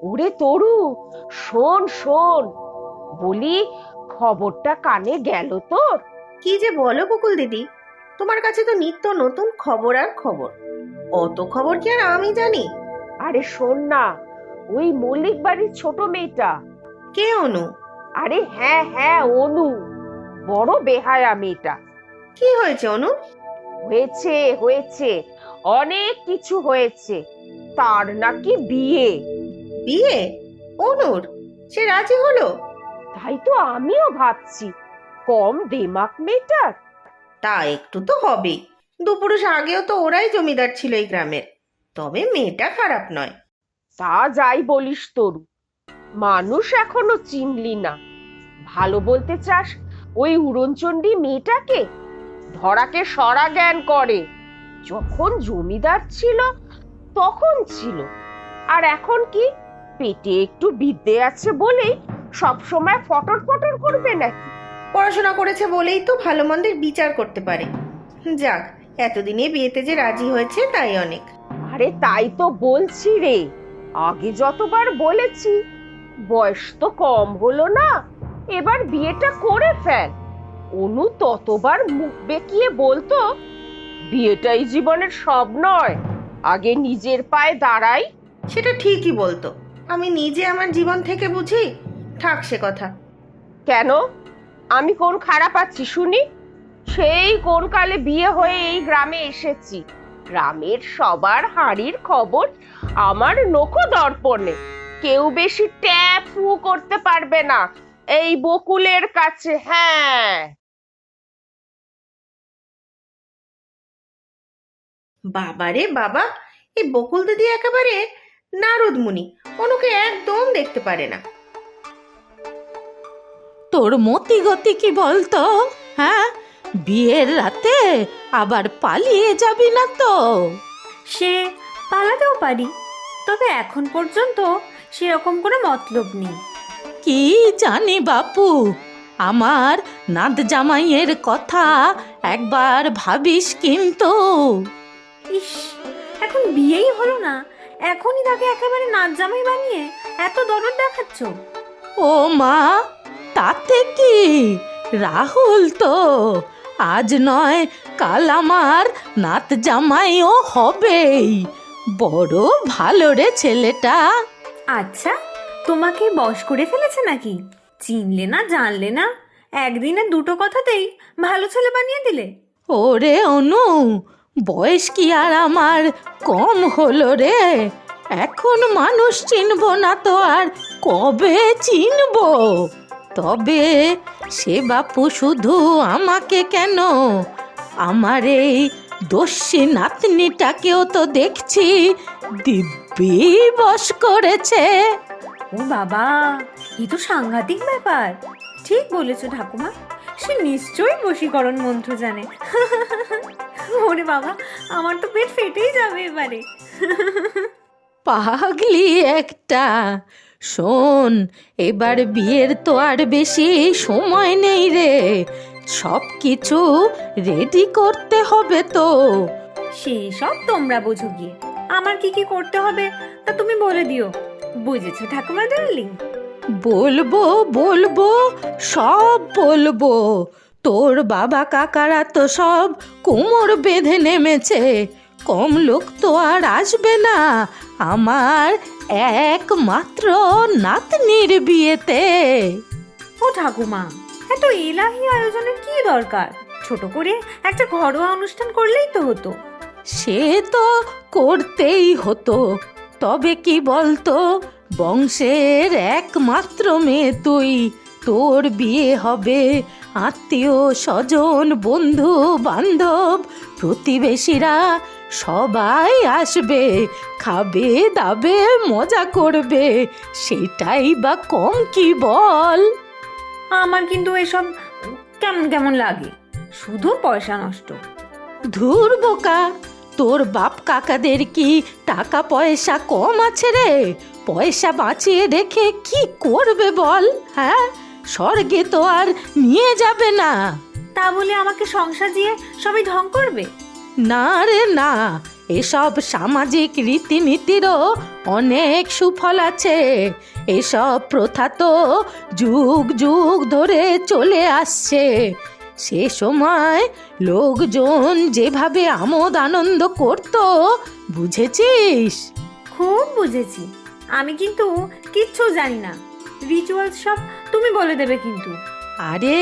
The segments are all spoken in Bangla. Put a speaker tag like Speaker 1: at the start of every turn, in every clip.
Speaker 1: ওরে তরু, শোন শোন, বলি খবরটা কানে গেল তোর?
Speaker 2: কি যে বলো বকুল দিদি, তোমার কাছে তো নিত্য নতুন খবর আর খবর। অত খবর কি আর আমি জানি?
Speaker 1: আরে শোন না, ওই মল্লিক বাড়ির ছোট মেয়েটা।
Speaker 2: কে অনু?
Speaker 1: আরে হ্যাঁ হ্যাঁ, অনু। বড় বেহায়া মেয়েটা।
Speaker 2: কি হয়েছে অনু?
Speaker 1: হয়েছে হয়েছে, অনেক কিছু হয়েছে। তার নাকি বিয়ে।
Speaker 2: বিয়ে? অনুর? সে রাজি হলো?
Speaker 1: তাই তো আমিও ভাবছি, কম দেমাক মেয়েটার।
Speaker 2: তা একটু তো হবেই। দুপুরুষ আগেও তো ওরাই জমিদার ছিল এই গ্রামের। তবে মেয়েটা খারাপ নয়।
Speaker 1: তা যাই বলিস তরু, মানুষ এখনো চিনলি না। ভালো বলতে চাস ওই উড়নচণ্ডী মেয়েটাকে? ধরাকে সরা জ্ঞান করে। যখন জমিদার ছিল তখন ছিল, আর এখন কি পেটে একটু বিদ্যে আছে বলেই সব সময় ফটর ফটর করবে নাকি?
Speaker 2: পড়াশোনা করেছে বলেই তো ভালো মন্দের বিচার করতে পারে। যাক, এতদিনে বিয়েতে যে রাজি হয়েছে তাই অনেক।
Speaker 1: আরে তাই তো বলছি রে, আগে যতবার বলেছি, বয়স তো কম হলো না, এবার বিয়েটা করে ফেল। অনু ততবার মুখ বেঁকিয়ে বলতো, বিয়েটাই জীবনের সব নয়, আগে নিজের পায়ে দাঁড়াই।
Speaker 2: সেটা ঠিকই বলতো। আমি নিজে আমার জীবন থেকে বুঝি। থাক সে কথা।
Speaker 1: কেন, আমি কোন খারাপ আছি শুনি? সেই কোন কালে বিয়ে হয়ে এই গ্রামে এসেছি, গ্রামের সবার হাঁড়ির খবর আমার নখো দর্পণে। কেউ বেশি ট্যাপ ফু করতে পারবে না এই বকুলের কাছে। হ্যাঁ,
Speaker 2: বাবারে বাবা, এই বকুল দিদি একেবারে নারদ মুনি। অনুকে একদম দেখতে পারে না।
Speaker 3: তোর মতি গতি কি বলতো? হ্যাঁ, বিয়ের রাতে আবার পালিয়ে যাবি না তো?
Speaker 4: সে পালাতেও পারি, তবে এখন পর্যন্ত সেরকম কোনো মতলব নেই।
Speaker 3: কি জানি বাপু, আমার নাত জামাইয়ের কথা একবার ভাবিস কিন্তু।
Speaker 4: ইস, এখন বিয়েই হলো না, এখনই তাকে একেবারে নাচ জামাই বানিয়ে এত দরদ দেখাচ্ছ?
Speaker 3: ও মা, তাতে কি? রাহুল তো আজ নয় কাল আমার নাত জামাইও হবেই। বড় ভালো রে ছেলেটা।
Speaker 4: আচ্ছা, তোমাকে বশ করে ফেলেছে নাকি? চিনলে না জানলে না, একদিনে দুটো কথাতেই ভালো ছেলে বানিয়ে দিলে।
Speaker 3: ওরে অনু, বয়স কি আর আমার কম হলো রে? এখন মানুষ চিনব না তো আর কবে চিনব? তবে সে বাপু শুধু আমাকে কেন, আমার এই দস্যি নাতনিটাকেও তো দেখছি দিব্যি বশ করেছে।
Speaker 4: ও বাবা, এ তো সাংঘাতিক ব্যাপার। ঠিক বলেছো ঠাকুমা, সে নিশ্চয়ই বশীকরণ মন্ত্র জানে। ওরে বাবা, আমার তো পেট ফেটেই যাবে এবারে।
Speaker 3: পাগলি একটা। শোন, এবার বিয়ের তো আর বেশি সময় নেই রে, সব কিছু রেডি করতে হবে তো।
Speaker 4: সেই সব তোমরা বোঝো গিয়ে, আমার কি কি করতে হবে তা তুমি বলে দিও। বুঝেছো ঠাকুমা ডার্লিং?
Speaker 3: বলবো বলবো, সব বলবো। তোর বাবা কাকারা তো সব কোমর বেঁধে নেমেছে, কম লোক তো আর আসবে না আমার একমাত্র নাতনির বিয়েতে।
Speaker 4: ও ঠাকুমা, এত এলাহি আয়োজনের কি দরকার? ছোট করে একটা ঘরোয়া অনুষ্ঠান করলেই তো হতো।
Speaker 3: সে তো করতেই হতো, তবে কি বলতো, বংশের একমাত্র মেয়ে তুই, তোর বিয়ে হবে, আত্মীয় স্বজন বন্ধু বান্ধব প্রতিবেশীরা সবাই আসবে, খাবে দাবে মজা করবে, সেটাই বা কম কি বল?
Speaker 4: আমার কিন্তু এসব কেমন কেমন লাগে, শুধু পয়সা নষ্ট।
Speaker 3: ধুর বোকা, তোর বাপ কাকাদের কি টাকা পয়সা কম আছে রে? পয়সা বাঁচিয়ে রেখে কি করবে বল? হ্যাঁ, স্বর্গে তো আর নিয়ে যাবে না।
Speaker 4: তা বলে আমাকে সংসার দিয়ে সবাই ঢং করবে?
Speaker 3: না রে না, এসব সামাজিক রীতিনীতিরও অনেক সুফল আছে। এসব প্রথা তো যুগ যুগ ধরে চলে আসছে। সে সময় লোকজন যেভাবে আমোদ আনন্দ করত, বুঝেছিস?
Speaker 4: খুব বুঝেছি। আমি কিন্তু কিচ্ছু জানি না। রিচুয়ালস সব তুমি বলে দেবে কিন্তু।
Speaker 3: আরে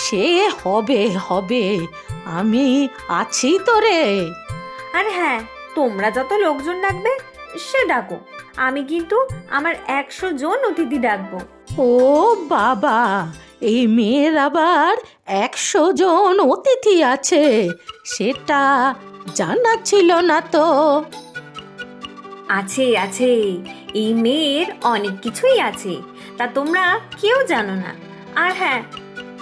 Speaker 3: সে হবে হবে, আমি আছি তো রে।
Speaker 4: আর হ্যাঁ, তোমরা যত লোকজন ডাকবে সে ডাকো, আমি কিন্তু আমার 100 জন অতিথি ডাকবো।
Speaker 3: ও বাবা, এই মেয়ের আবার 100 জন অতিথি আছে, সেটা জানা ছিল না তো।
Speaker 4: আছে আছে, এই মেয়ের অনেক কিছুই আছে, তা তোমরা কেউ জানো না। আর হ্যাঁ,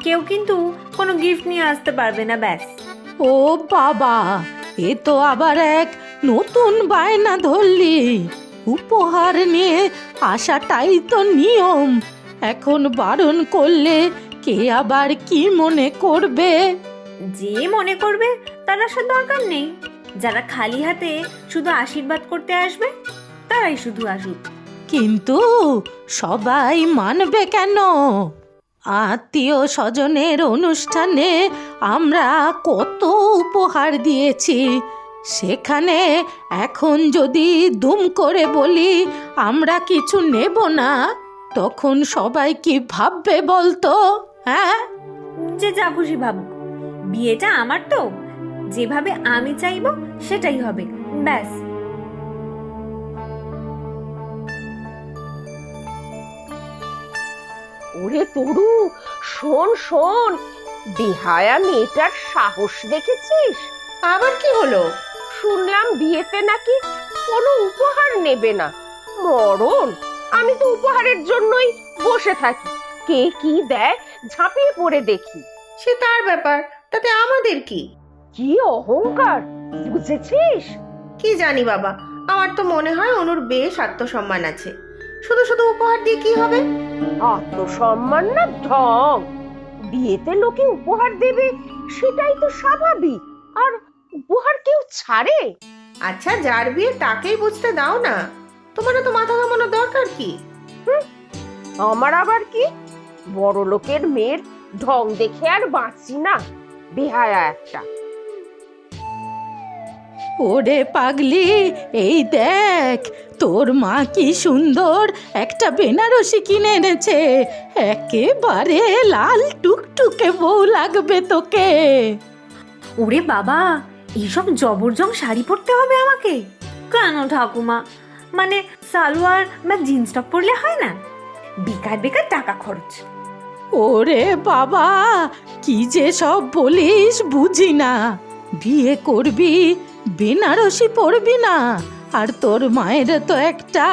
Speaker 4: কেউ কিন্তু কোনো গিফট নিয়ে আসতে পারবে না, ব্যাস।
Speaker 3: ও বাবা, এ তো আবার এক নতুন বায়না ধরলি। উপহার নিয়ে আসাটাই তো নিয়ম, এখন বারণ করলে কে আবার কি মনে করবে?
Speaker 4: যে মনে করবে তার আসার দরকার নেই। যারা খালি হাতে শুধু আশীর্বাদ করতে আসবে তারাই শুধু আসুক।
Speaker 3: কিন্তু সবাই মানবে কেন? আত্মীয় স্বজনের অনুষ্ঠানে আমরা কত উপহার দিয়েছি, সেখানে এখন যদি দুম করে বলি আমরা কিছু নেব না, তখন সবাই কি ভাববে বলতো? হ্যাঁ,
Speaker 4: যে যা খুশি ভাবুক, বিয়েটা আমার তো, যেভাবে আমি চাইবো সেটাই হবে, ব্যাস।
Speaker 1: ওরে তরু, শোন শোন, বেহায়া মেয়েটার সাহস দেখেছিস?
Speaker 2: আবার কি হলো?
Speaker 1: শুনলাম বিয়েতে নাকি কোনো উপহার নেবে না। মরণ, আমি তো উপহারের জন্যই বসে থাকি। কে কি দেয় ঝাঁপিয়ে পড়ে দেখি।
Speaker 2: সে তার ব্যাপার, তাতে আমাদের কি?
Speaker 1: কি অহংকার, বুঝেছিস?
Speaker 2: কি জানি বাবা, আমার তো মনে হয় অনুর বেশ আত্মসম্মান আছে। শুধু শুধু উপহার দিয়ে কি হবে?
Speaker 1: আত্মসম্মান না ঢং। বিয়েতে লোকে উপহার দেবে, সেটাই তো স্বাভাবিক। আর উপহার কেউ ছাড়ে?
Speaker 2: আচ্ছা, যার বিয়ে তাকেই বুঝতে দাও না, তোমার তো মাথা ঘামানোর দরকার কি?
Speaker 1: আমার আবার কি? বড় লোকের মেয়ের ঢং দেখে আর বাঁচি না, বেহায়া একটা।
Speaker 3: ওরে পাগলি, এই দেখ তোর মা কি সুন্দর একটা বেনারসি কিনে এনেছে, একেবারে লাল টুকটুকে বউ লাগবে তোকে।
Speaker 4: ওরে বাবা, এইসব জবরজং শাড়ি পরতে হবে আমাকে? কেন ঠাকুমা, মানে সালোয়ার বা জিন্স টপ পরলে হয় না? বেকার বেকার টাকা খরচ।
Speaker 3: ওরে বাবা, কি যে সব বলিস বুঝি না। বিয়ে করবি, বেনারসি পরবি না? আর তোর মায়ের তো একটা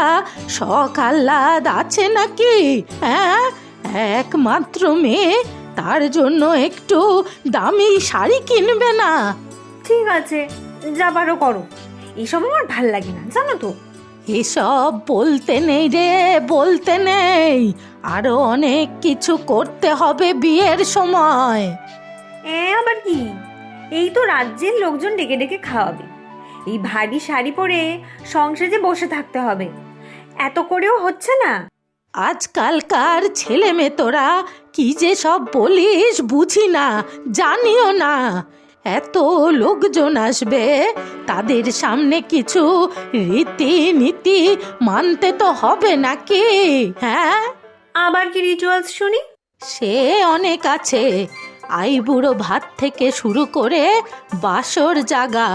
Speaker 3: শখ আহ্লাদ আছে নাকি? হ্যাঁ, একমাত্র মেয়ে, তার জন্য একটু দামি শাড়ি কিনবে না?
Speaker 4: ঠিক আছে, যা পারো করো, এসব আমার ভাল লাগে না, জানো তো।
Speaker 3: এসব বলতে নেই রে, বলতে নেই। আরো অনেক কিছু করতে হবে বিয়ের সময়।
Speaker 4: আবার কি? এই তো রাজ্যের লোকজন ডেকে ডেকে খাওয়াবে, এই ভারী শাড়ি পরে সংসারে বসে থাকতে হবে, এত করেও হচ্ছে না।
Speaker 3: আজকালকার ছেলে মেয়ে তোরা কি যে সব বলিস বুঝি না, জানিও না। এত লোকজন আসবে, তাদের সামনে কিছু রীতিনীতি মানতে তো হবে নাকি? হ্যাঁ,
Speaker 4: আবার কি রিচুয়ালস শুনি?
Speaker 3: সে অনেক আছে। আইবুড়ো ভাত থেকে শুরু করে বাসর জাগা,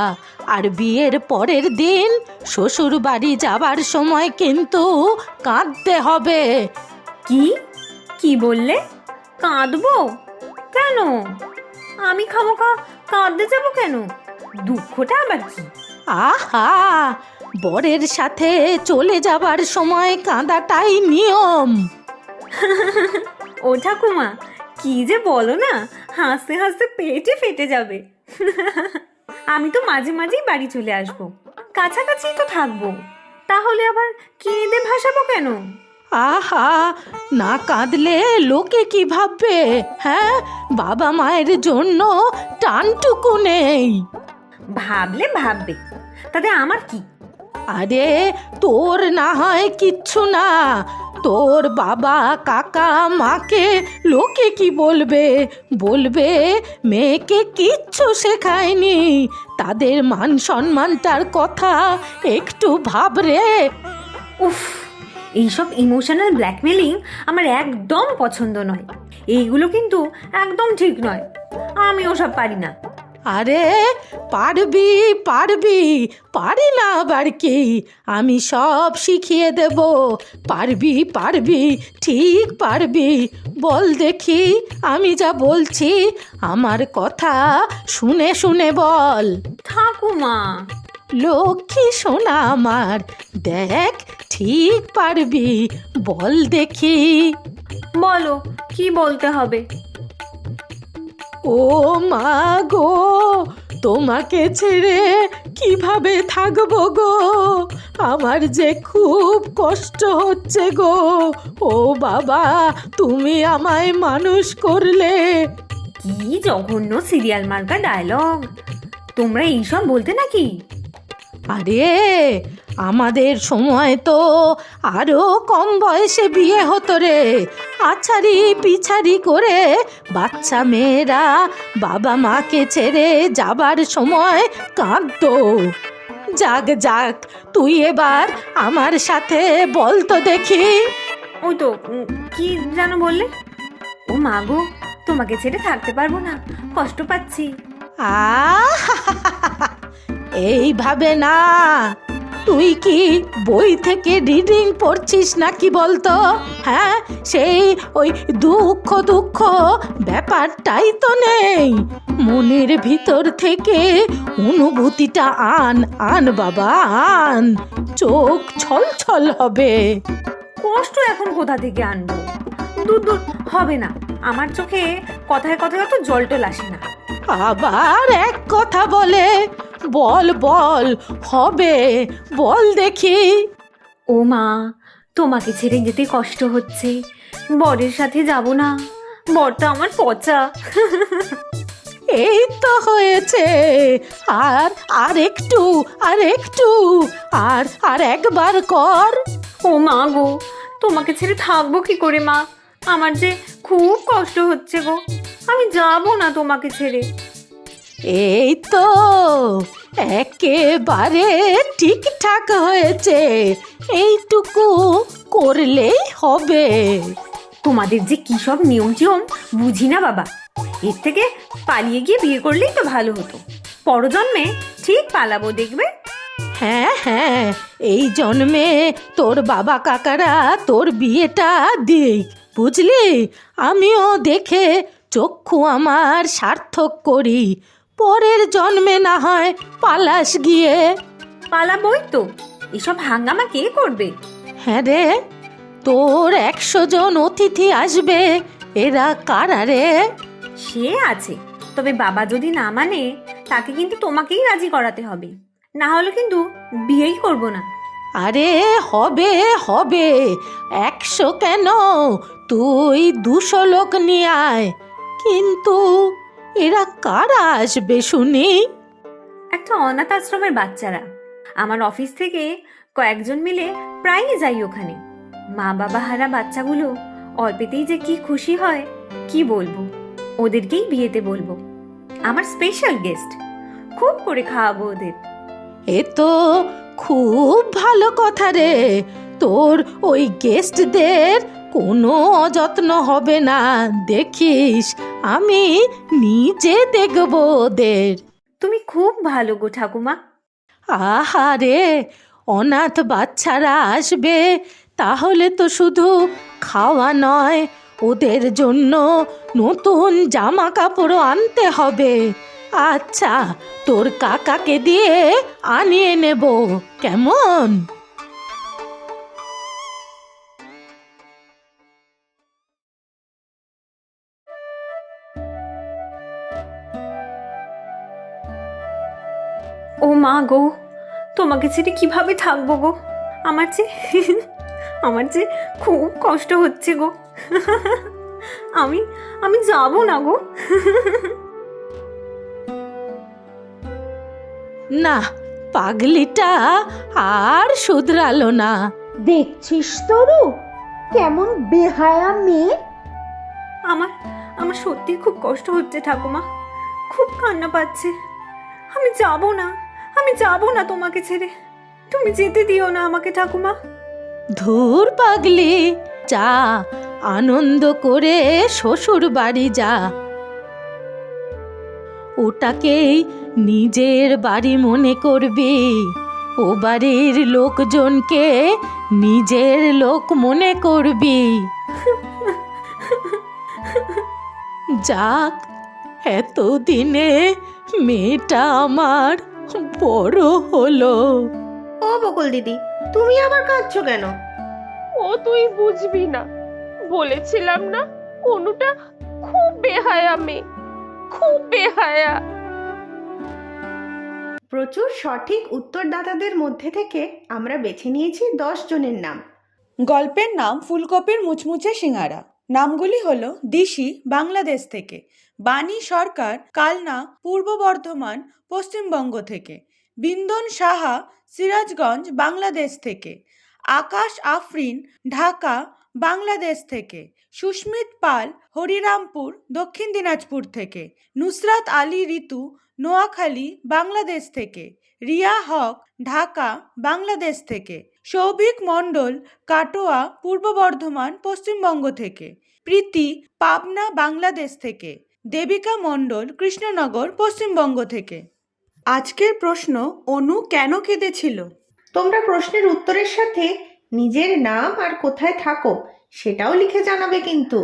Speaker 3: আর বিয়ের পরের দিন শ্বশুর বাড়ি যাবার সময় কিন্তু কাঁদতে হবে।
Speaker 4: কি কি বললে? কাঁদবো কেন? আমি খামোখা কাঁদতে যাবো কেন? দুঃখটা আবার কি?
Speaker 3: আহা, বরের সাথে চলে যাবার সময় কাঁদাটাই নিয়ম।
Speaker 4: ও ঠাকুমা, কি যে বলো না, হাসতে হাসতে পেটে ফেটে যাবে। আমি তো মাঝে মাঝেই বাড়ি চলে আসবো, কাছাকাছি তো থাকবো, তাহলে আবার কেঁদে ভাসাবো কেন?
Speaker 3: আহা, না কাঁদলে লোকে কি ভাববে? হ্যাঁ, বাবা মায়ের জন্য টানটুকু নেই।
Speaker 4: ভাবলে ভাববে, তাতে আমার কি?
Speaker 3: আরে তোর না হয় কিচ্ছু না, তোর বাবা কাকা মাকে লোকে কি বলবে? বলবে মেয়েকে কিচ্ছু শেখায়নি। তাদের মান সম্মানটার কথা একটু ভাব রে।
Speaker 4: উফ, এইসব ইমোশনাল ব্ল্যাকমেলিং আমার একদম পছন্দ নয়। এইগুলো কিন্তু একদম ঠিক নয়। আমি ওসব পারি না।
Speaker 3: আরে পারবি পারবি, পারি না আবার কি? আমি সব শিখিয়ে দেব। পারবি পারবি, ঠিক পারবি। বল দেখি, আমি যা বলছি আমার কথা শুনে শুনে বল।
Speaker 4: ঠাকুমা,
Speaker 3: লক্ষ্মী সোনা আমার, দেখ ঠিক পারবি। বল দেখি।
Speaker 4: বলো কি বলতে হবে?
Speaker 3: ও মা গো, তোমাকে ছেড়ে কিভাবে থাকবো গো? আমার যে খুব কষ্ট হচ্ছে গো। ও বাবা, তুমি আমায় মানুষ করলে।
Speaker 4: কি জঘন্য সিরিয়াল মার্কা ডায়লগ! তোমরা এইসব বলতে নাকি?
Speaker 3: আরে আমাদের সময় তো আরো কম বয়সে বিয়ে হতো রে। আছাড়ি পিছাড়ি করে বাচ্চা মেয়েরা বাবা মাকে ছেড়ে যাবার সময় কাঁদতো। যাক যাক, তুই এবার আমার সাথে বল তো দেখি।
Speaker 4: ওই তো কি যেন বললে? ও মা গো, তোমাকে ছেড়ে থাকতে পারবো না, কষ্ট পাচ্ছি।
Speaker 3: এইভাবে না। তুই কি বই থেকে রিডিং পড়ছিস নাকি বলতো? হ্যাঁ, সেই ওই দুঃখ দুঃখ ব্যাপারটাই তো নেই। মনের ভিতর থেকে অনুভূতিটা আন আন বাবা, আন। চোখ ছলছল হবে।
Speaker 4: কষ্ট এখন কোথা থেকে আনবো? দূর দূর, হবে না। আমার চোখে কথায় কথায় অত জল টল আসে না।
Speaker 3: আবার এক কথা বলে। বল বল, হবে, বল দেখি।
Speaker 4: ও মা, তোমাকে ছেড়ে যেতে কষ্ট হচ্ছে। বরের সাথে যাব না, বরটা আমার পচা।
Speaker 3: এই তো হয়েছে। আর আর একটু, আর একটু, আর আর একবার কর।
Speaker 4: ও মা গো, তোমাকে ছেড়ে থাকবো কি করে মা? আমার যে খুব কষ্ট হচ্ছে গো। আমি যাব না তোমাকে ছেড়ে।
Speaker 3: এই তো একেবারে ঠিকঠাক হয়েছে। এইটুকু করলেই হবে।
Speaker 4: তোমাদের যে কি সব নিয়ম টিয়ম বুঝি না বাবা। এর থেকে পালিয়ে গিয়ে বিয়ে করলেই তো ভালো হতো। পরজন্মে ঠিক পালাবো, দেখবে।
Speaker 3: হ্যাঁ হ্যাঁ, এই জন্মে তোর বাবা কাকারা তোর বিয়েটা দিক, বুঝলি? আমিও দেখে চক্ষু আমার সার্থক করি। পরের জন্মে না হয় পালাস গিয়ে।
Speaker 4: পালাবই তো, এসব হাঙ্গামা কে করবে?
Speaker 3: হ্যাঁ রে, তোর 100 জন অতিথি আসবে। এরা কারা রে?
Speaker 4: সে আছে, তবে বাবা যদি না মানে তাকে কিন্তু তোমাকেই রাজি করাতে হবে। না হলে কিন্তু বিয়েই করব না।
Speaker 3: আরে হবে হবে, 100 কেন, তুই 200 লোক নিয়ে আয়। কিন্তু এরা কারা আসবে শুনি?
Speaker 4: একটা অনাথ আশ্রমের বাচ্চারা। আমার অফিস থেকে কয়েকজন মিলে প্রায়ই যাই ওখানে। মা বাবা হারা বাচ্চাগুলো অল্পেতেই যে কি খুশি হয়, কি বলবো। ওদেরকেই বিয়েতে বলবো। আমার স্পেশাল গেস্ট, খুব করে খাওয়াবো ওদের।
Speaker 3: এ তো খুব ভালো কথা রে। তোর ওই গেস্টদের কোনো অযত্ন হবে না, দেখিস। আমি নিজে দেখব ওদের।
Speaker 4: তুমি খুব ভালো গো ঠাকুমা।
Speaker 3: আহারে, অনাথ বাচ্চারা আসবে, তাহলে তো শুধু খাওয়া নয়, ওদের জন্য নতুন জামা কাপড়ও আনতে হবে। আচ্ছা, তোর কাকাকে দিয়ে আনিয়ে নেব, কেমন?
Speaker 4: ও মা গো, তোমাকে ছেড়ে কিভাবে থাকবো গো? আমার যে আমার যে খুব কষ্ট হচ্ছে গো। আমি আমি যাব না গো।
Speaker 3: না, পাগলিটা আর শুধরালো না।
Speaker 1: দেখছিস তরু, কেমন বেহায়া মেয়ে।
Speaker 4: আমার আমার সত্যি খুব কষ্ট হচ্ছে ঠাকুমা, খুব কান্না পাচ্ছে। আমি যাব না, আমি যাব না তোমাকে ছেড়ে। তুমি যেতে দিও না আমাকে ঠাকুমা।
Speaker 3: ধুর পাগলি, যা আনন্দ করে শ্বশুর বাড়ি যা। ওটাকেই নিজের বাড়ি মনে করবি, ও বাড়ির লোকজনকে নিজের লোক মনে করবি। যাক, এতদিনে মেয়েটা আমার বড় হলো।
Speaker 2: ও বকুল দিদি, তুমি আবার কাঁদছো কেন?
Speaker 1: ও তুই বুঝবি না, বলেছিলাম না অনুটা খুব বেহায়া মেয়ে, খুব বেহায়া।
Speaker 2: প্রচুর সঠিক উত্তরদাতাদের মধ্যে থেকে আমরা বেছে নিয়েছি 10 জনের নাম।
Speaker 5: গল্পের নাম ফুলকপির মুচমুচে সিঙ্গারা। নামগুলি হলো দিশি বাংলাদেশ থেকে, বাণী সরকার কালনা পূর্ব বর্ধমান পশ্চিমবঙ্গ থেকে, বিন্দন সাহা সিরাজগঞ্জ বাংলাদেশ থেকে, আকাশ আফরিন ঢাকা বাংলাদেশ থেকে, সুস্মিত পাল হরিরামপুর দক্ষিণ দিনাজপুর থেকে, নুসরাত আলী ঋতু নোয়াখালী বাংলাদেশ থেকে, রিয়া হক ঢাকা বাংলাদেশ থেকে, সৌভিক মণ্ডল কাটোয়া পূর্ব বর্ধমান পশ্চিমবঙ্গ থেকে, প্রীতি পাবনা বাংলাদেশ থেকে, দেবিকা মণ্ডল কৃষ্ণনগর পশ্চিমবঙ্গ থেকে। আজকের প্রশ্ন, অনু কেন কেঁদেছিল?
Speaker 2: তোমরা প্রশ্নের উত্তরের সাথে নিজের নাম আর কোথায় থাকো সেটাও লিখে জানাবে কিন্তু।